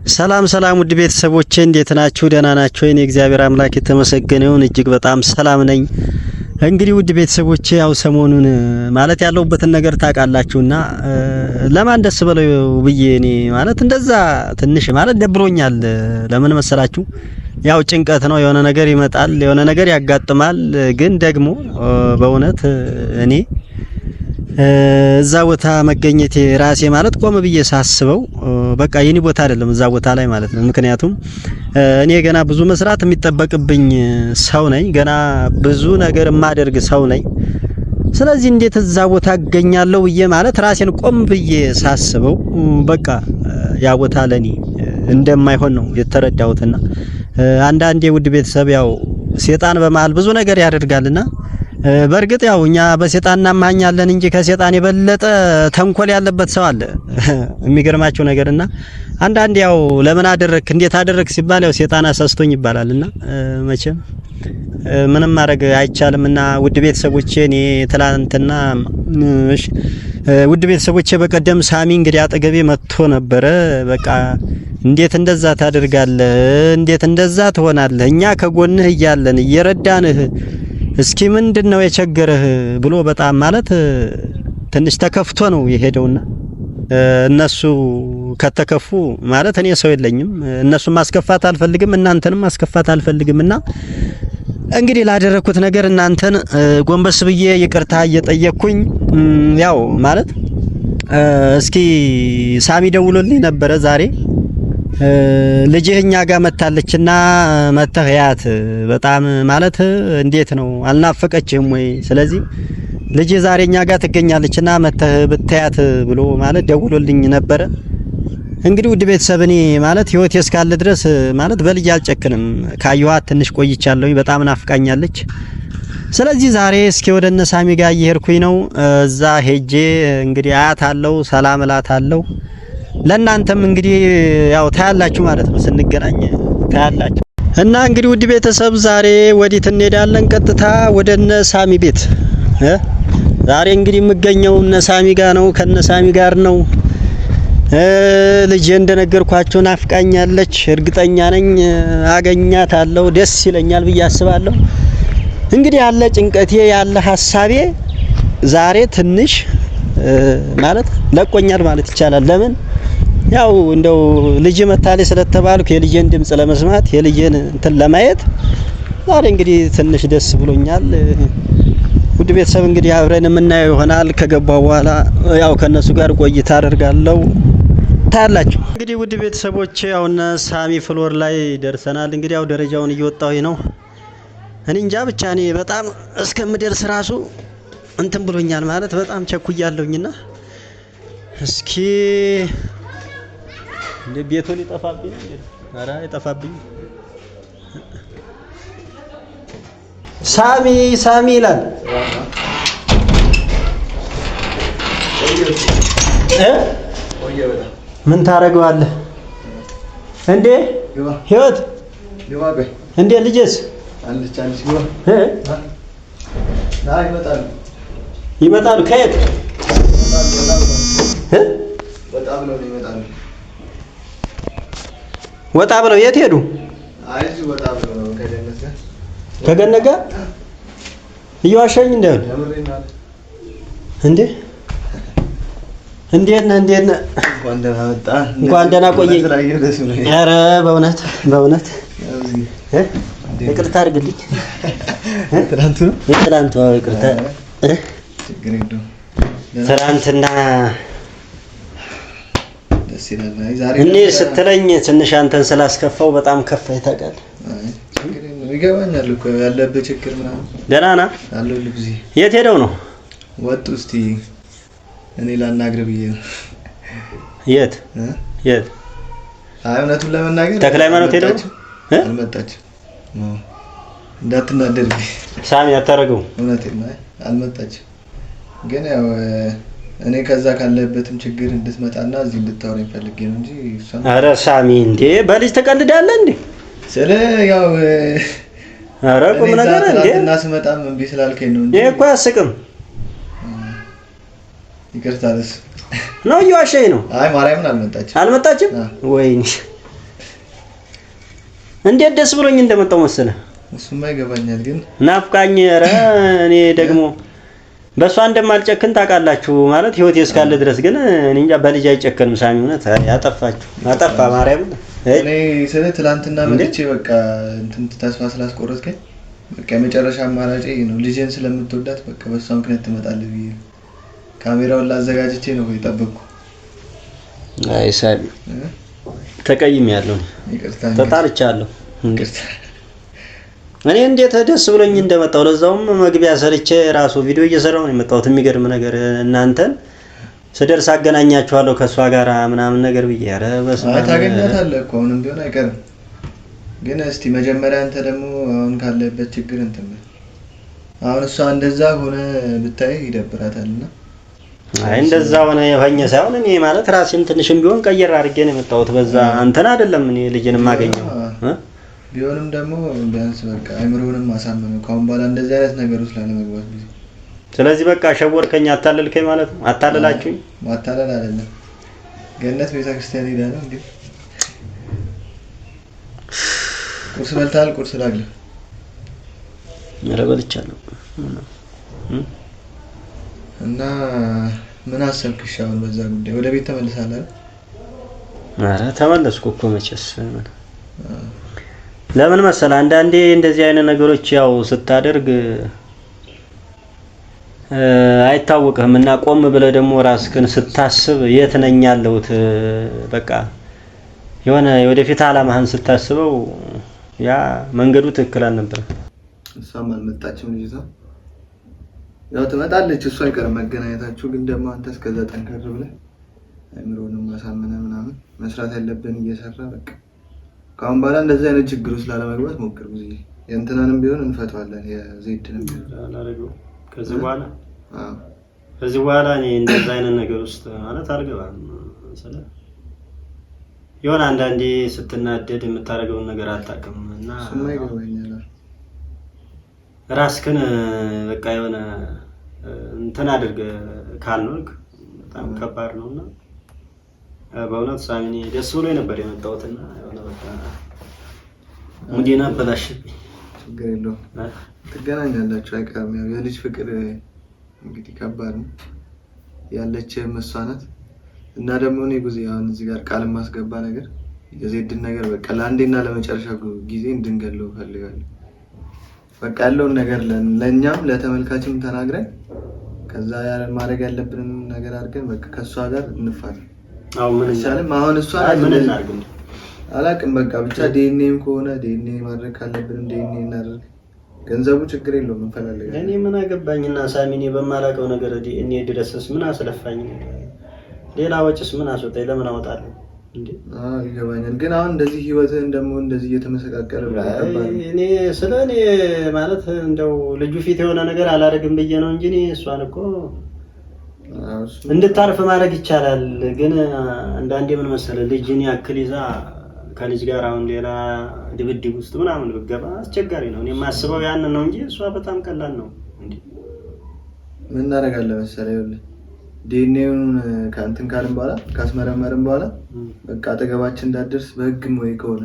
ሰላም ሰላም ውድ ቤተሰቦቼ እንዴት ናችሁ? ደህና ናችሁ? እኔ እግዚአብሔር አምላክ የተመሰገነ ይሁን እጅግ በጣም ሰላም ነኝ። እንግዲህ ውድ ቤተሰቦቼ ያው ሰሞኑን ማለት ያለውበትን ነገር ታውቃላችሁና ለማን ደስ በለው ብዬ እኔ ማለት እንደዛ ትንሽ ማለት ደብሮኛል። ለምን መሰላችሁ? ያው ጭንቀት ነው። የሆነ ነገር ይመጣል፣ የሆነ ነገር ያጋጥማል። ግን ደግሞ በእውነት እኔ እዛ ቦታ መገኘቴ ራሴ ማለት ቆም ብዬ ሳስበው በቃ የኔ ቦታ አይደለም እዛ ቦታ ላይ ማለት ነው። ምክንያቱም እኔ ገና ብዙ መስራት የሚጠበቅብኝ ሰው ነኝ። ገና ብዙ ነገር የማደርግ ሰው ነኝ። ስለዚህ እንዴት እዛ ቦታ አገኛለሁ ብዬ ማለት ራሴን ቆም ብዬ ሳስበው በቃ ያ ቦታ ለኔ እንደማይሆን ነው የተረዳሁትና አንዳንዴ ውድ ቤተሰብ ያው ሴጣን በመሃል ብዙ ነገር ያደርጋልና በርግጥ ያው እኛ በሴጣን እናማኛለን እንጂ ከሴጣን የበለጠ ተንኮል ያለበት ሰው አለ። የሚገርማቸው ነገርና አንዳንዴ ያው ለምን አደረክ እንዴት አደረክ ሲባል ያው ሴጣን አሳስቶኝ ይባላልና መቼም ምንም ማድረግ አይቻልምና ውድ ቤተሰቦቼ እኔ ትላንትና ውድ ቤተሰቦቼ በቀደም ሳሚ እንግዲህ አጠገቤ መጥቶ ነበረ። በቃ እንዴት እንደዛ ታደርጋለህ? እንዴት እንደዛ ትሆናለህ? እኛ ከጎንህ እያለን እየረዳንህ እስኪ ምንድነው የቸገረህ ብሎ በጣም ማለት ትንሽ ተከፍቶ ነው የሄደውና እነሱ ከተከፉ ማለት እኔ ሰው የለኝም። እነሱን ማስከፋት አልፈልግም፣ እናንተንም ማስከፋት አልፈልግምና እንግዲህ ላደረኩት ነገር እናንተን ጎንበስ ብዬ ይቅርታ እየጠየቅኩኝ ያው ማለት እስኪ ሳሚ ደውሎልኝ ነበረ ዛሬ ልጅህ እኛ ጋር መታለችና መተህ ያት በጣም ማለት እንዴት ነው አልናፈቀችህም ወይ? ስለዚህ ልጅህ ዛሬ እኛ ጋር ትገኛለችና መተህ ብታያት ብሎ ማለት ደውሎልኝ ነበረ። እንግዲህ ውድ ቤተሰብ እኔ ማለት ህይወቴ እስካለ ድረስ ማለት በልጅ አልጨክንም። ካየኋት ትንሽ ቆይቻለሁ፣ በጣም ናፍቃኛለች። ስለዚህ ዛሬ እስኪ ወደ እነ ሳሚ ጋር እየሄድኩኝ ነው። እዛ ሄጄ እንግዲህ አያታለሁ፣ ሰላም እላታለሁ። ለእናንተም እንግዲህ ያው ታያላችሁ ማለት ነው፣ ስንገናኝ ታያላችሁ። እና እንግዲህ ውድ ቤተሰብ ዛሬ ወዲት እንሄዳለን፣ ቀጥታ ወደ እነ ሳሚ ቤት። ዛሬ እንግዲህ የምገኘው እነ ሳሚ ጋር ነው፣ ከነ ሳሚ ጋር ነው። ልጄ እንደነገርኳችሁ ናፍቃኛለች። እርግጠኛ ነኝ አገኛታለሁ፣ ደስ ይለኛል ብዬ አስባለሁ። እንግዲህ ያለ ጭንቀቴ ያለ ሐሳቤ ዛሬ ትንሽ ማለት ለቆኛል ማለት ይቻላል። ለምን ያው እንደው ልጅ መታለ ስለተባልኩ የልጄን ድምጽ ለመስማት የልጄን እንትን ለማየት ዛሬ እንግዲህ ትንሽ ደስ ብሎኛል። ውድ ቤተሰብ እንግዲህ አብረን የምናየው ይሆናል። ከገባው በኋላ ያው ከነሱ ጋር ቆይታ አደርጋለሁ፣ ታያላችሁ። እንግዲህ ውድ ቤተሰቦቼ ያው እነ ሳሚ ፍሎር ላይ ደርሰናል። እንግዲህ ያው ደረጃውን እየወጣሁኝ ነው። እኔ እንጃ ብቻ እኔ በጣም እስከምደርስ ራሱ እንትን ብሎኛል ማለት በጣም ቸኩያለሁኝና እስኪ እንደ ቤቱን ይጠፋብኝ እንዴ? ኧረ አይጠፋብኝ። ሳሚ ሳሚ ይላል ምን ታረጋለህ እንዴ? ህይወት እንዴ? ልጅስ ይመጣሉ። ከየት ወጣ ብለው የት ሄዱ? ከገነጋ እየዋሸኝ እንደሆነ እንዴ? እንዴት ነህ? እንኳን ደህና ቆየኝ። ኧረ በእውነት ይቅርታ አድርግልኝ። ትናንቱ ይቅርታ ትናንትና እኔ ስትለኝ ትንሽ አንተን ስላስከፋው በጣም ከፋኝ። ታውቃለህ? ይገባኛል እኮ ያለበት ችግር ምናምን። ደህና ነህ? አለሁልህ። ጊዜ የት ሄደው ነው? ወጡ። እስቲ እኔ ላናግር ብዬ ነው። የት? አይ እውነቱን ለመናገር ተክለ ሃይማኖት ሄደው አልመጣችም። እንዳትናደድ ሳሚ አታረገው። እውነቴን ነው፣ አልመጣችም። ግን ያው እኔ ከዛ ካለበትም ችግር እንድትመጣና እዚህ እንድታወራኝ ፈልጌ ነው እንጂ እሷን። ኧረ ሳሚ እንዴ በልጅ ተቀልዳለህ እንዴ? ስለ ያው ኧረ ቁም ነገር እንዴ? እና ስመጣም እምቢ ስላልከኝ ነው እንጂ ይሄ እኮ አያስቅም። ይቅርታ ነው እየዋሸኝ ነው። አይ ማርያምን አልመጣችም። ወይኔ እንዴት ደስ ብሎኝ እንደመጣው መሰለህ። እሱማ ይገባኛል፣ ግን ናፍቃኝ። ኧረ እኔ ደግሞ በሷ እንደማልጨክን ታውቃላችሁ ማለት ህይወቴ እስካለ ድረስ። ግን እኔ እንጃ በልጅ አይጨከንም። ሳሚ እውነት ያጠፋችሁ አጠፋ ማርያም። እኔ ስለ ትላንትና መጥቼ በቃ እንትን ተስፋ ስላስቆረጥከኝ በቃ የመጨረሻ አማራጭ ነው። ልጄን ስለምትወዳት በቃ በሷ ምክንያት ትመጣለህ ብዬ ካሜራውን ላዘጋጅቼ ነው የጠበቅኩ። አይ ሳሚ ተቀይሜያለሁ፣ ተጣልቻለሁ። እኔ እንዴት ደስ ብሎኝ እንደመጣው ለዛውም መግቢያ ሰርቼ ራሱ ቪዲዮ እየሰራሁ ነው የመጣሁት። የሚገርም ነገር እናንተን ስደርስ አገናኛችኋለሁ ከሷ ጋር ምናምን ነገር ብዬ። ኧረ በስመ አብ ታገኛታለህ እኮ አሁንም ቢሆን አይቀርም። ግን እስቲ መጀመሪያ አንተ ደግሞ አሁን ካለበት ችግር እንትን አሁን እሷ እንደዛ ሆነ ብታይ ይደብራታልና። አይ እንደዛ ሆነ የሆኘ ሳይሆን እኔ ማለት ራሴን ትንሽም ቢሆን ቀየር አድርጌ ነው የመጣሁት። በዛ አንተን አይደለም እኔ ልጅን ማገኘው ቢሆንም ደግሞ ቢያንስ በቃ አይምሮንም ማሳመን ካሁን በኋላ እንደዚህ አይነት ነገር ውስጥ ላለመግባት ብዙ። ስለዚህ በቃ ሸወርከኝ፣ አታለልከኝ ማለት ነው። አታለላችሁኝ። ማታለል አይደለም ገነት ቤተክርስቲያን ሄዳ ነው እንዴ? ቁርስ በልተሃል? ቁርስ ላግለ ኧረ በልቻለሁ። እና ምን አሰብክሽ አሁን በዛ ጉዳይ? ወደ ቤት ተመልሳለህ? ኧረ ተመለስኩ እኮ መቼስ። ለምን መሰለህ አንዳንዴ እንደዚህ አይነት ነገሮች ያው ስታደርግ አይታወቅህም እና ቆም ብለህ ደግሞ ራስህን ስታስብ የት ነኝ ያለሁት በቃ የሆነ ወደፊት አላማህን ስታስበው ያ መንገዱ ትክክል አልነበረ። እሷም አልመጣችም ልጅቷ። ያው ትመጣለች፣ እሷ አይቀርም መገናኘታችሁ። ግን ደግሞ አንተ እስከዛ ጠንከር ብለህ አይምሮንም ማሳመን ምናምን መስራት ያለብን እየሰራ በቃ ካሁን በኋላ እንደዚህ አይነት ችግር ውስጥ ላለመግባት ሞክር። ብዙ የእንትናንም ቢሆን እንፈታዋለን፣ የዜድንም ቢሆን አላረገው። ከዚህ በኋላ እኔ እንደዚህ አይነት ነገር ውስጥ ማለት አልገባም። ስለዚህ የሆነ አንዳንዴ ስትናደድ የምታደርገውን ነገር አታውቅም እና ስለማይገባኛል ራስህን በቃ የሆነ እንትን አድርገህ ካልኖርክ በጣም ከባድ ነውና በእውነት ሳሚኒ ደስ ብሎኝ ነበር የመጣሁትና የሆነ በቃ ሙዲና በላሽብኝ። ችግር የለውም ትገናኛላችሁ አይቀርም። ያው የልጅ ፍቅር እንግዲህ ከባድ ነው ያለች እሷ ናት። እና ደግሞ እኔ ጉዜ አሁን እዚህ ጋር ቃል ማስገባ ነገር የዜድን ነገር በቃ ለአንዴና ለመጨረሻ ጊዜ እንድንገለው ፈልጋለሁ። በቃ ያለውን ነገር ለኛም ለተመልካችም ተናግረን ከዛ ማድረግ ያለብንን ነገር አድርገን በቃ ከሷ ጋር እንፋለን። አው ምን ይቻላል? አሁን እሷ ምን እናድርግ አላውቅም። በቃ ብቻ ዲኤንኤም ከሆነ ዲኤንኤ ማድረግ ካለብን ዲኤንኤ እናድርግ። ገንዘቡ ችግር የለውም እንፈላለጋለን። እኔ ምን አገባኝና ሳሚኒ በማላውቀው ነገር ዲኤንኤ ድረስስ ምን አስለፋኝ? ሌላ ወጭስ ምን አስወጣኝ? ለምን አወጣለሁ እንዴ? ይገባኛል። ግን አሁን እንደዚህ ህይወትህን ደግሞ እንደዚህ እየተመሰቃቀለ እኔ ስለኔ ማለት እንደው ልጁ ፊት የሆነ ነገር አላደርግም ብዬ ነው እንጂ እኔ እሷን እኮ እንድታርፍ ማድረግ ይቻላል። ግን አንዳንዴ ምን መሰለህ ልጅን ያክል ይዛ ከልጅ ጋር አሁን ሌላ ድብድብ ውስጥ ምናምን ብትገባ አስቸጋሪ ነው። እኔ የማስበው ያን ነው እንጂ እሷ በጣም ቀላል ነው እንዴ። ምን እናደርጋለን መሰለህ ይኸውልህ ዲኤንኤውን ካንተን ካልን በኋላ ካስመረመርን በኋላ በቃ አጠገባችን እንዳደርስ በህግም ወይ ከሆነ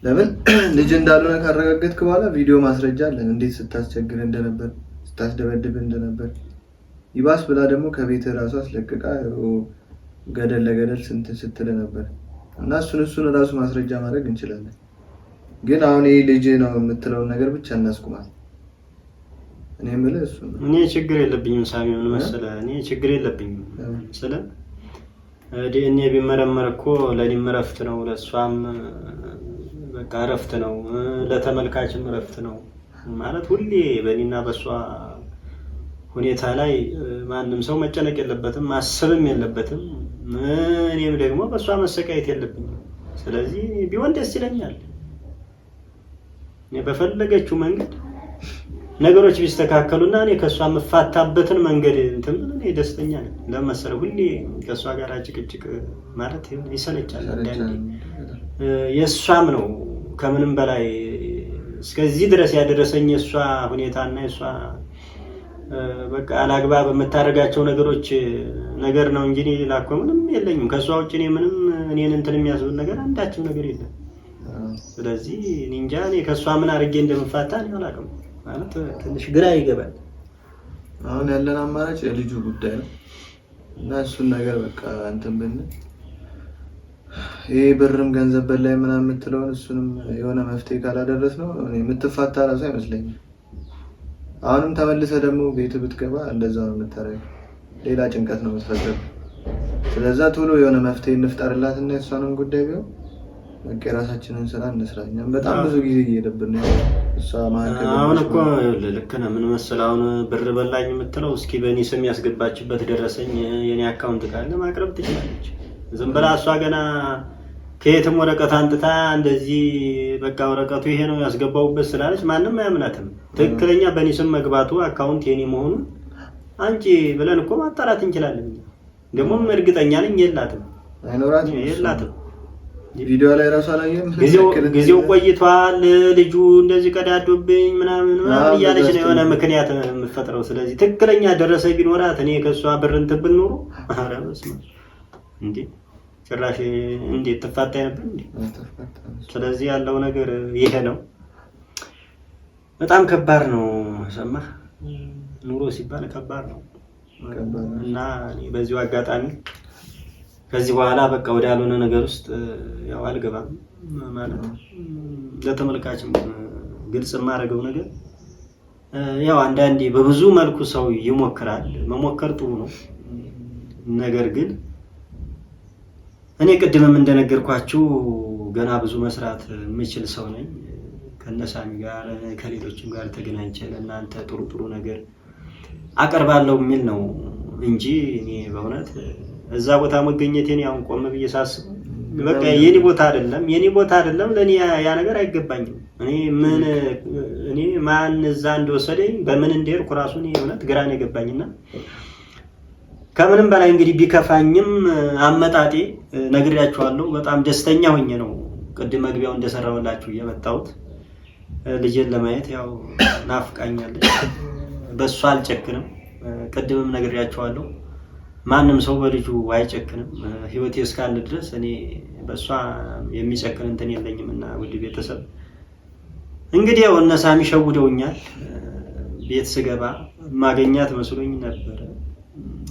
ለምን ልጅ እንዳልሆነ ካረጋገጥክ በኋላ ቪዲዮ ማስረጃ አለን እንዴት ስታስቸግር እንደነበር ስታስደበድብ እንደነበር ይባስ ብላ ደግሞ ከቤት ራሷ አስለቅቃ ገደል ለገደል ስንት ስትል ነበር እና እሱን ራሱ ማስረጃ ማድረግ እንችላለን። ግን አሁን ይሄ ልጅ ነው የምትለው ነገር ብቻ እናስቁማል። እኔ የምልህ እሱ ነው። እኔ ችግር የለብኝም ሳሚ ምን መሰለህ እኔ ችግር የለብኝም ስለ ዲኤንኤ ቢመረመር እኮ ለኔም እረፍት ነው፣ ለሷም በቃ እረፍት ነው፣ ለተመልካችም እረፍት ነው ማለት ሁሌ በእኔና በሷ ሁኔታ ላይ ማንም ሰው መጨነቅ የለበትም ማሰብም የለበትም። እኔም ደግሞ በሷ መሰቃየት የለብኝም። ስለዚህ ቢሆን ደስ ይለኛል። እኔ በፈለገችው መንገድ ነገሮች ቢስተካከሉና እኔ ከሷ መፋታበትን መንገድ እንትን እኔ ደስተኛ ነኝ። ለመሰለ ሁሌ ከሷ ጋር ጭቅጭቅ ማለት ይሰለቻል። አንዳንዴ የሷም ነው ከምንም በላይ እስከዚህ ድረስ ያደረሰኝ የሷ ሁኔታና የሷ በቃ አላግባብ የምታደርጋቸው ነገሮች ነገር ነው እንጂ ሌላ እኮ ምንም የለኝም ከሷ ውጭ። እኔ ምንም እኔን እንትን የሚያስብል ነገር አንዳችም ነገር የለም። ስለዚህ እንጃ እኔ ከሷ ምን አድርጌ እንደምፋታ ነው አላውቅም። ማለት ትንሽ ግራ ይገባል። አሁን ያለን አማራጭ የልጁ ጉዳይ ነው እና እሱን ነገር በቃ እንትን ብንል ይሄ ብርም ገንዘብ በላይ ምናምን የምትለውን እሱንም የሆነ መፍትሄ ካላደረስ ነው እኔ የምትፋታ ራሱ አይመስለኝም። አሁንም ተመልሰህ ደግሞ ቤት ብትገባ እንደዛ ነው የምታረገው። ሌላ ጭንቀት ነው የምትፈጥረው። ስለዛ ቶሎ የሆነ መፍትሄ እንፍጠርላትና የእሷንም ጉዳይ ቢሆን በቃ የራሳችንን ስራ እንስራ። እኛም በጣም ብዙ ጊዜ እየሄደብን ነው። እሷ ማከለ አሁን እኮ ልክ ነህ። ምን መሰለህ አሁን ብር በላኝ የምትለው እስኪ በእኔ ስም ያስገባችበት ደረሰኝ የኔ አካውንት ካለ ማቅረብ ትችላለች። ዝም ብላ እሷ ገና ከየትም ወረቀት አንጥታ እንደዚህ በቃ ወረቀቱ ይሄ ነው ያስገባውበት ስላለች ማንም አያምናትም። ትክክለኛ በእኔ ስም መግባቱ አካውንት የኔ መሆኑን አንቺ ብለን እኮ ማጣራት እንችላለን። ደግሞም እርግጠኛ ነኝ የላትም። ቪዲዮ ላይ ራሱ አላየም። ጊዜው ቆይቷል። ልጁ እንደዚህ ቀዳዶብኝ ምናምን እያለች ነው የሆነ ምክንያት የምትፈጥረው። ስለዚህ ትክክለኛ ደረሰ ቢኖራት እኔ ከሷ ብር እንትን ብል ኖሮ ኧረ በስመ አብ እንዴ ጭራሽ እንዴት ተፋታ ነበር እንዴ። ስለዚህ ያለው ነገር ይሄ ነው። በጣም ከባድ ነው። ሰማህ ኑሮ ሲባል ከባድ ነው እና በዚሁ አጋጣሚ ከዚህ በኋላ በቃ ወደ ያልሆነ ነገር ውስጥ ያው አልገባም ማለት ለተመልካችም ግልጽ የማደርገው ነገር ያው አንዳንዴ በብዙ መልኩ ሰው ይሞክራል። መሞከር ጥሩ ነው። ነገር ግን እኔ ቅድምም እንደነገርኳችሁ ገና ብዙ መስራት የምችል ሰው ነኝ። ከነሳሚ ጋር ከሌሎችም ጋር ተገናኝቼ ለእናንተ ጥሩ ነገር አቀርባለሁ የሚል ነው እንጂ እኔ በእውነት እዛ ቦታ መገኘቴን ያው ቆም ብዬ ሳስብ በቃ የኔ ቦታ አይደለም ለኔ ያ ነገር አይገባኝም። እኔ ማን እዛ እንደወሰደኝ በምን እንደሄድኩ ራሱ እኔ እውነት ግራ ነው የገባኝና ከምንም በላይ እንግዲህ ቢከፋኝም አመጣጤ ነግሬያችኋለሁ። በጣም ደስተኛ ሆኜ ነው ቅድም መግቢያው እንደሰራሁላችሁ የመጣሁት። ልጄን ለማየት ያው ናፍቃኛለች። በሷ አልጨክንም። ቅድምም ነግሬያችኋለሁ። ማንም ሰው በልጁ አይጨክንም። ህይወቴ እስካለ ድረስ እኔ በሷ የሚጨክን እንትን የለኝምና ውድ ቤተሰብ እንግዲህ ያው እነ ሳሚ ሸውደውኛል። ቤት ስገባ ማገኛት መስሎኝ ነበር።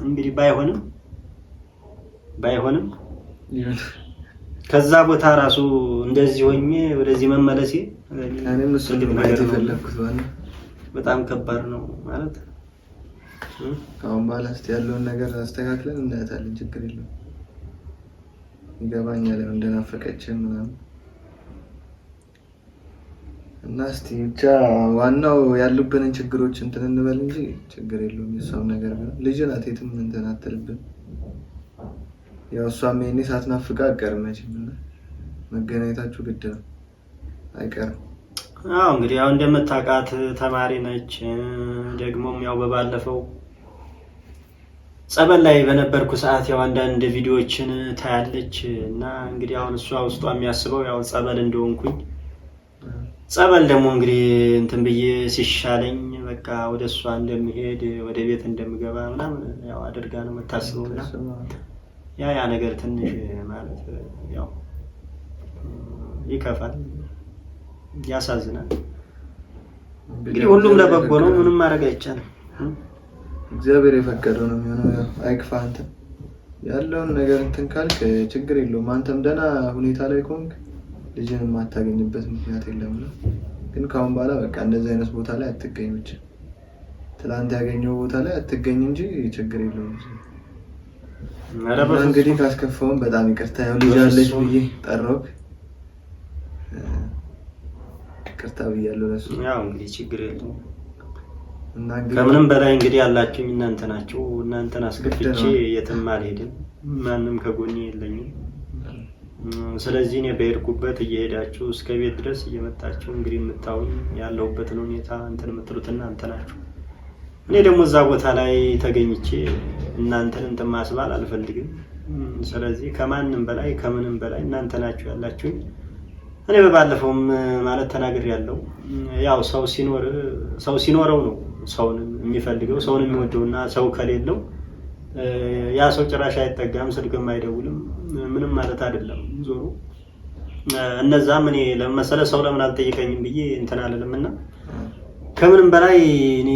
እንግዲህ ባይሆንም ከዛ ቦታ ራሱ እንደዚህ ሆኜ ወደዚህ መመለሴ እኔም እሱ ነገር ፈለኩት በጣም ከባድ ነው ማለት አሁን ባላስት ያለውን ነገር አስተካክለን እናያታለን። ችግር የለውም። ይገባኛል እንደናፈቀችን ምናምን እና እስቲ ብቻ ዋናው ያሉብንን ችግሮች እንትን እንበል እንጂ ችግር የለውም። የሷም ነገር ግን ልጅ ናት፣ የትም እንትን አትልብን። ያው እሷም የኔ ሳትናፍቃ አትቀርም መቼም እና መገናኘታችሁ ግድ ነው አይቀርም። አዎ እንግዲህ ያው እንደምታውቃት ተማሪ ነች። ደግሞም ያው በባለፈው ጸበል ላይ በነበርኩ ሰዓት ያው አንዳንድ ቪዲዮዎችን ታያለች እና እንግዲህ አሁን እሷ ውስጧ የሚያስበው ያው ጸበል እንደሆንኩኝ ጸበል ደግሞ እንግዲህ እንትን ብዬ ሲሻለኝ በቃ ወደ እሷ እንደምሄድ ወደ ቤት እንደምገባ ምናምን ያው አድርጋ ነው የምታስበውና ያ ነገር ትንሽ ማለት ያው ይከፋል፣ ያሳዝናል። እንግዲህ ሁሉም ለበጎ ነው። ምንም ማድረግ አይቻልም። እግዚአብሔር የፈቀደው ነው የሚሆነው። አይክፋ አንተ ያለውን ነገር እንትን ካልክ ችግር የለውም። አንተም ደህና ሁኔታ ላይ ከሆንክ ልጅን የማታገኝበት ምክንያት የለም። ግን ካሁን በኋላ በቃ እንደዚህ አይነት ቦታ ላይ አትገኝ። ብቻ ትላንት ያገኘው ቦታ ላይ አትገኝ እንጂ ችግር የለውም። እንግዲህ ካስከፋውን በጣም ይቅርታ። ያው ልጅ አለች ብዬ ጠራሁት። ይቅርታ ብያለሁ ለሱ። ያው እንግዲህ ችግር የለውም። እና ከምንም በላይ እንግዲህ ያላችሁኝ እናንተ ናችሁ። እናንተን አስከፍቼ የትም አልሄድም። ማንም ከጎኔ የለኝም። ስለዚህ እኔ በሄድኩበት እየሄዳችሁ እስከ ቤት ድረስ እየመጣችሁ እንግዲህ የምታዩኝ ያለሁበትን ሁኔታ እንትን የምትሉት እናንተ ናችሁ። እኔ ደግሞ እዛ ቦታ ላይ ተገኝቼ እናንተን እንትን ማስባል አልፈልግም። ስለዚህ ከማንም በላይ ከምንም በላይ እናንተ ናችሁ ያላችሁኝ። እኔ በባለፈውም ማለት ተናግሬያለሁ። ያው ሰው ሲኖረው ነው ሰውን የሚፈልገው ሰውን የሚወደውና ሰው ከሌለው ያ ሰው ጭራሽ አይጠጋም፣ ስልክም አይደውልም፣ ምንም ማለት አይደለም። ዞሮ እነዛም እኔ ለመሰለ ሰው ለምን አልጠየቀኝም ብዬ እንትን አልልምና ከምንም በላይ እኔ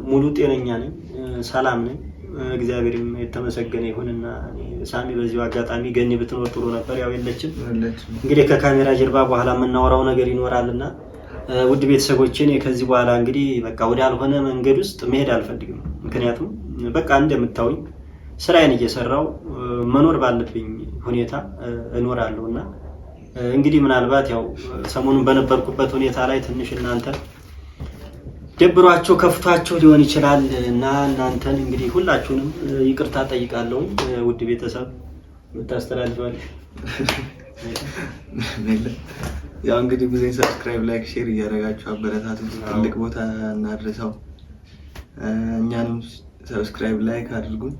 ሙሉ ጤነኛ ነኝ፣ ሰላም ነኝ። እግዚአብሔርም የተመሰገነ ይሁንና ሳሚ በዚሁ አጋጣሚ ገኒ ብትኖር ጥሩ ነበር። ያው የለችም። እንግዲህ ከካሜራ ጀርባ በኋላ የምናወራው ነገር ይኖራልና ውድ ቤተሰቦቼ እኔ ከዚህ በኋላ እንግዲህ በቃ ወደ አልሆነ መንገድ ውስጥ መሄድ አልፈልግም። ምክንያቱም በቃ እንደምታውኝ ስራዬን እየሰራው መኖር ባለብኝ ሁኔታ እኖራለሁና እንግዲህ ምናልባት ያው ሰሞኑን በነበርኩበት ሁኔታ ላይ ትንሽ እናንተ ደብሯቸው ከፍቷቸው ሊሆን ይችላል እና እናንተን እንግዲህ ሁላችሁንም ይቅርታ ጠይቃለሁ። ውድ ቤተሰብ የምታስተላልፋለሽ? ያው እንግዲህ ብዙ ሰብስክራይብ፣ ላይክ፣ ሼር እያደረጋችሁ አበረታቱን። ትልቅ ቦታ እናድርሰው። እኛንም ሰብስክራይብ፣ ላይክ አድርጉን።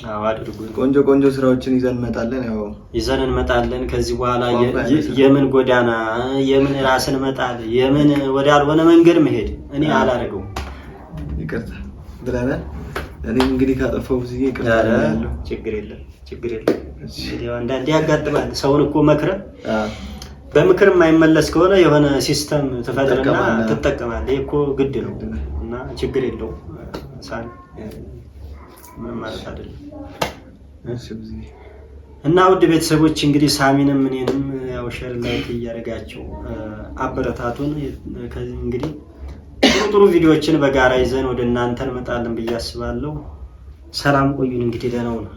አዎ አድርጉን። ቆንጆ ቆንጆ ስራዎችን ይዘን እንመጣለን። ያው ይዘን እንመጣለን። ከዚህ በኋላ የምን ጎዳና የምን ራስን መጣል የምን ወደ አልሆነ መንገድ መሄድ እኔ አላደርገውም። ይቅርታ ብለናል። እኔም እንግዲህ ካጠፋው ብዙ ይቅርታ ያለው ችግር የለም። እንግዲህ አንዳንዴ ያጋጥማል። ሰውን እኮ መክረህ በምክር የማይመለስ ከሆነ የሆነ ሲስተም ትፈጥርና ትጠቀማለህ። ይሄ እኮ ግድ ነው እና ችግር የለውም። ሳን ምን ማለት አይደለም። እና ውድ ቤተሰቦች እንግዲህ ሳሚንም እኔንም ያው ሼር ላይክ እያደረጋችሁ አበረታቱን። ከዚህ እንግዲህ ጥሩ ቪዲዮዎችን በጋራ ይዘን ወደ እናንተ እንመጣለን ብዬ አስባለሁ። ሰላም ቆዩን። እንግዲህ ደህና ነው።